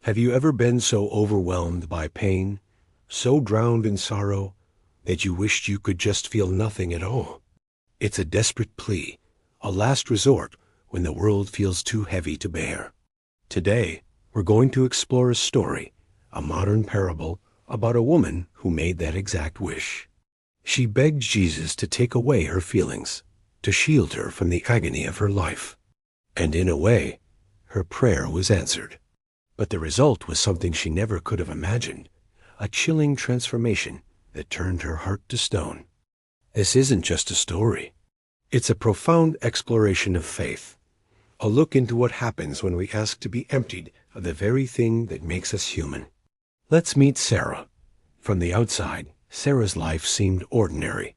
Have you ever been so overwhelmed by pain, so drowned in sorrow, that you wished you could just feel nothing at all? It's a desperate plea, a last resort when the world feels too heavy to bear. Today, we're going to explore a story, a modern parable about a woman who made that exact wish. She begged Jesus to take away her feelings, to shield her from the agony of her life. And in a way, her prayer was answered. But the result was something she never could have imagined, a chilling transformation that turned her heart to stone. This isn't just a story. It's a profound exploration of faith, a look into what happens when we ask to be emptied of the very thing that makes us human. Let's meet Sarah. From the outside, Sarah's life seemed ordinary.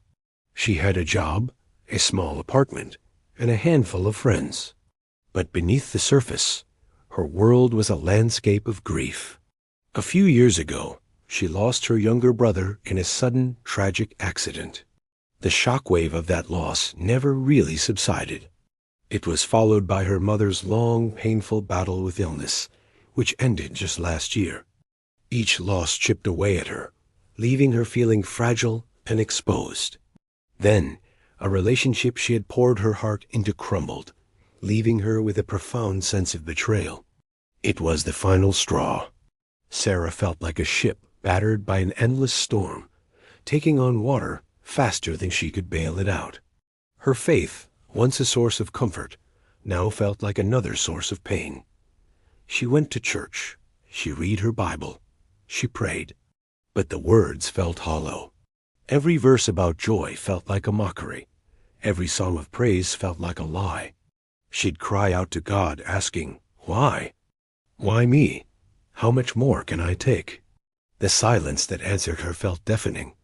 She had a job, a small apartment, and a handful of friends. But beneath the surface, her world was a landscape of grief. A few years ago, she lost her younger brother in a sudden, tragic accident. The shockwave of that loss never really subsided. It was followed by her mother's long, painful battle with illness, which ended just last year. Each loss chipped away at her, leaving her feeling fragile and exposed. Then, a relationship she had poured her heart into crumbled, leaving her with a profound sense of betrayal. It was the final straw. Sarah felt like a ship battered by an endless storm, taking on water faster than she could bail it out. Her faith, once a source of comfort, now felt like another source of pain. She went to church, she read her Bible, she prayed, but the words felt hollow. Every verse about joy felt like a mockery. Every song of praise felt like a lie. She'd cry out to God, asking, "Why? Why me? How much more can I take?" The silence that answered her felt deafening.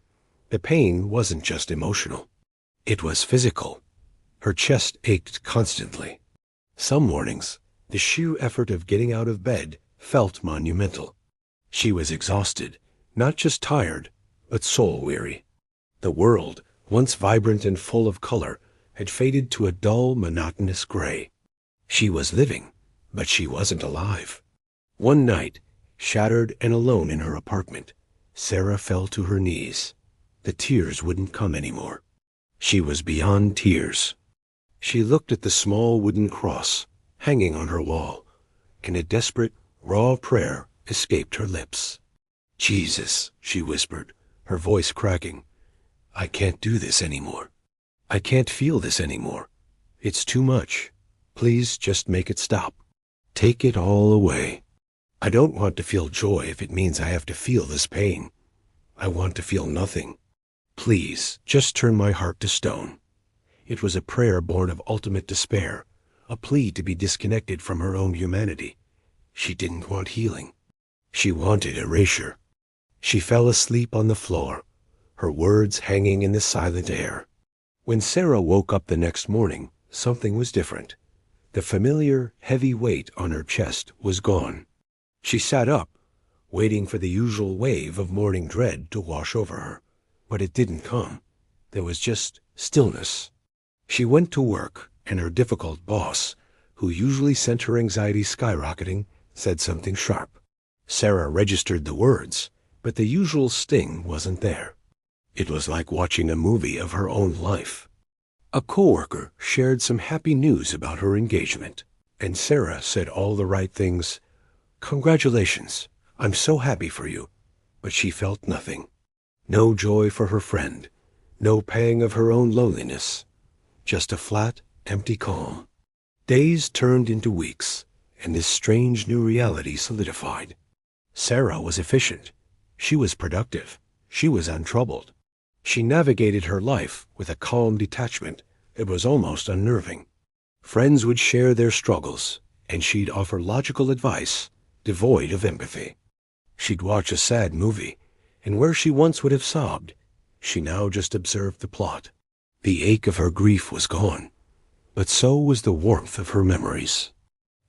The pain wasn't just emotional. It was physical. Her chest ached constantly. Some mornings, the sheer effort of getting out of bed felt monumental. She was exhausted, not just tired, but soul-weary. The world, once vibrant and full of color, had faded to a dull, monotonous gray. She was living, but she wasn't alive. One night, shattered and alone in her apartment, Sarah fell to her knees. The tears wouldn't come anymore. She was beyond tears. She looked at the small wooden cross hanging on her wall, and a desperate, raw prayer escaped her lips. "Jesus," she whispered, her voice cracking, "I can't do this anymore. I can't feel this anymore. It's too much. Please just make it stop. Take it all away. I don't want to feel joy if it means I have to feel this pain. I want to feel nothing. Please, just turn my heart to stone." It was a prayer born of ultimate despair, a plea to be disconnected from her own humanity. She didn't want healing. She wanted erasure. She fell asleep on the floor, her words hanging in the silent air. When Sarah woke up the next morning, something was different. The familiar, heavy weight on her chest was gone. She sat up, waiting for the usual wave of morning dread to wash over her. But it didn't come. There was just stillness. She went to work, and her difficult boss, who usually sent her anxiety skyrocketing, said something sharp. Sarah registered the words, but the usual sting wasn't there. It was like watching a movie of her own life. A coworker shared some happy news about her engagement, and Sarah said all the right things. "Congratulations, I'm so happy for you." But she felt nothing. No joy for her friend, no pang of her own loneliness, just a flat, empty calm. Days turned into weeks, and this strange new reality solidified. Sarah was efficient. She was productive. She was untroubled. She navigated her life with a calm detachment that was almost unnerving. Friends would share their struggles, and she'd offer logical advice, devoid of empathy. She'd watch a sad movie, and where she once would have sobbed, she now just observed the plot. The ache of her grief was gone, but so was the warmth of her memories.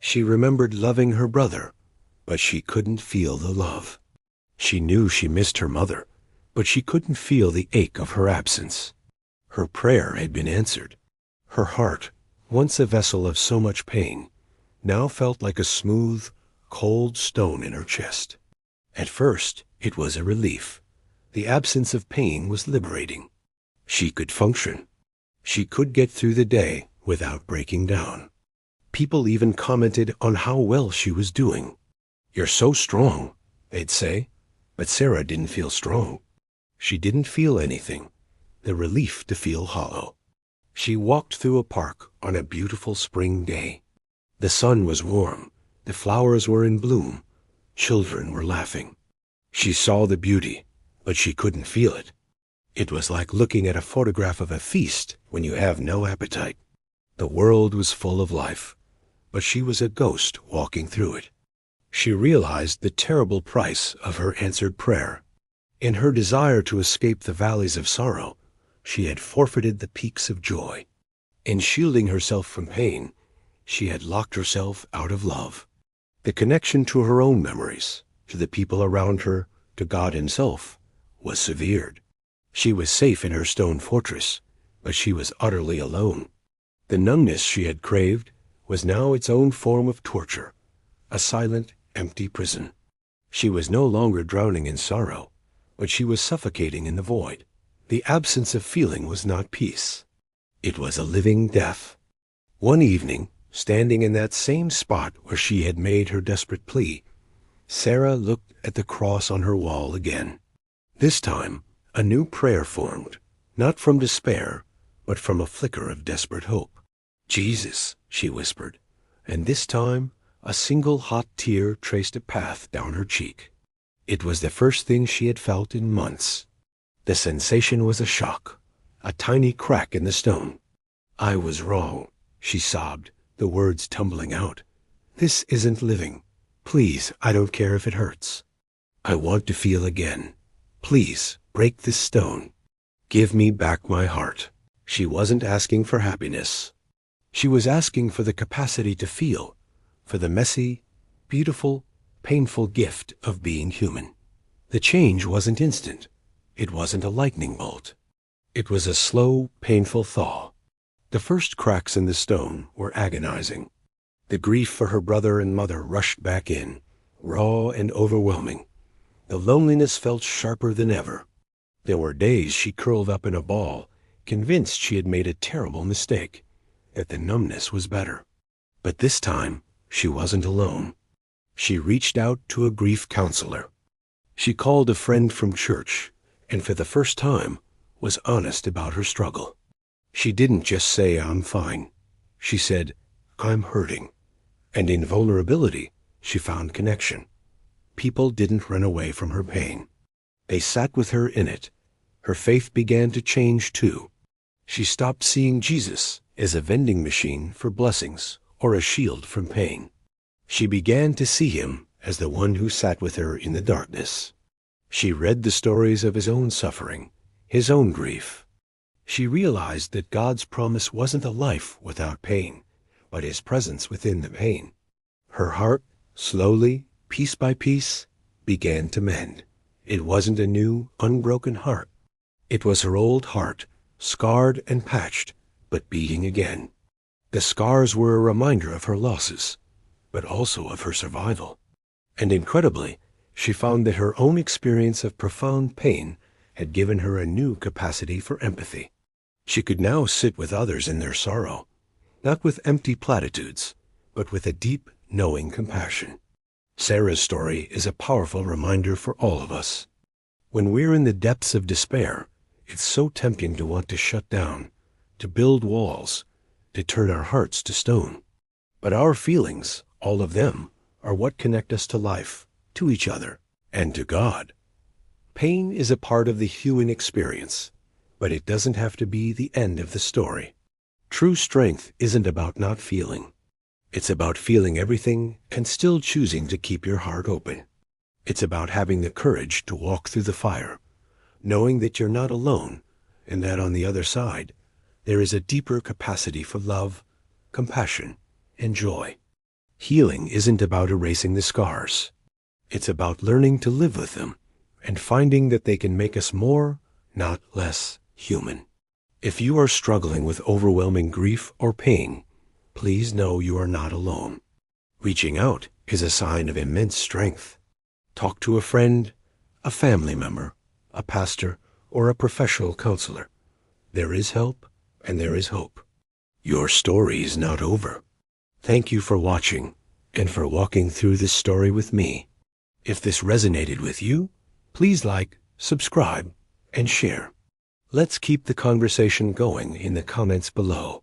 She remembered loving her brother, but she couldn't feel the love. She knew she missed her mother, but she couldn't feel the ache of her absence. Her prayer had been answered. Her heart, once a vessel of so much pain, now felt like a smooth, cold stone in her chest. At first, it was a relief. The absence of pain was liberating. She could function. She could get through the day without breaking down. People even commented on how well she was doing. "You're so strong," they'd say. But Sarah didn't feel strong. She didn't feel anything. The relief to feel hollow. She walked through a park on a beautiful spring day. The sun was warm. The flowers were in bloom. Children were laughing. She saw the beauty, but she couldn't feel it. It was like looking at a photograph of a feast when you have no appetite. The world was full of life, but she was a ghost walking through it. She realized the terrible price of her answered prayer. In her desire to escape the valleys of sorrow, she had forfeited the peaks of joy. In shielding herself from pain, she had locked herself out of love. The connection to her own memories, to the people around her, to God himself, was severed. She was safe in her stone fortress, but she was utterly alone. The numbness she had craved was now its own form of torture, a silent, empty prison. She was no longer drowning in sorrow, but she was suffocating in the void. The absence of feeling was not peace. It was a living death. One evening, standing in that same spot where she had made her desperate plea, Sarah looked at the cross on her wall again. This time, a new prayer formed, not from despair, but from a flicker of desperate hope. "Jesus," she whispered, and this time a single hot tear traced a path down her cheek. It was the first thing she had felt in months. The sensation was a shock, a tiny crack in the stone. "I was wrong," she sobbed, the words tumbling out. "This isn't living. Please, I don't care if it hurts. I want to feel again. Please, break this stone. Give me back my heart." She wasn't asking for happiness. She was asking for the capacity to feel, for the messy, beautiful, painful gift of being human. The change wasn't instant. It wasn't a lightning bolt. It was a slow, painful thaw. The first cracks in the stone were agonizing. The grief for her brother and mother rushed back in, raw and overwhelming. The loneliness felt sharper than ever. There were days she curled up in a ball, convinced she had made a terrible mistake, that the numbness was better. But this time, she wasn't alone. She reached out to a grief counselor. She called a friend from church, and for the first time, was honest about her struggle. She didn't just say, "I'm fine." She said, "I'm hurting." And in vulnerability, she found connection. People didn't run away from her pain. They sat with her in it. Her faith began to change too. She stopped seeing Jesus as a vending machine for blessings or a shield from pain. She began to see him as the one who sat with her in the darkness. She read the stories of his own suffering, his own grief. She realized that God's promise wasn't a life without pain, but his presence within the pain. Her heart, slowly, piece by piece, began to mend. It wasn't a new, unbroken heart. It was her old heart, scarred and patched, but beating again. The scars were a reminder of her losses, but also of her survival. And incredibly, she found that her own experience of profound pain had given her a new capacity for empathy. She could now sit with others in their sorrow, not with empty platitudes, but with a deep, knowing compassion. Sarah's story is a powerful reminder for all of us. When we're in the depths of despair, it's so tempting to want to shut down, to build walls, to turn our hearts to stone. But our feelings, all of them, are what connect us to life, to each other, and to God. Pain is a part of the human experience, but it doesn't have to be the end of the story. True strength isn't about not feeling. It's about feeling everything and still choosing to keep your heart open. It's about having the courage to walk through the fire, knowing that you're not alone, and that on the other side, there is a deeper capacity for love, compassion, and joy. Healing isn't about erasing the scars. It's about learning to live with them and finding that they can make us more, not less, human. If you are struggling with overwhelming grief or pain, please know you are not alone. Reaching out is a sign of immense strength. Talk to a friend, a family member, a pastor, or a professional counselor. There is help and there is hope. Your story is not over. Thank you for watching and for walking through this story with me. If this resonated with you, please like, subscribe, and share. Let's keep the conversation going in the comments below.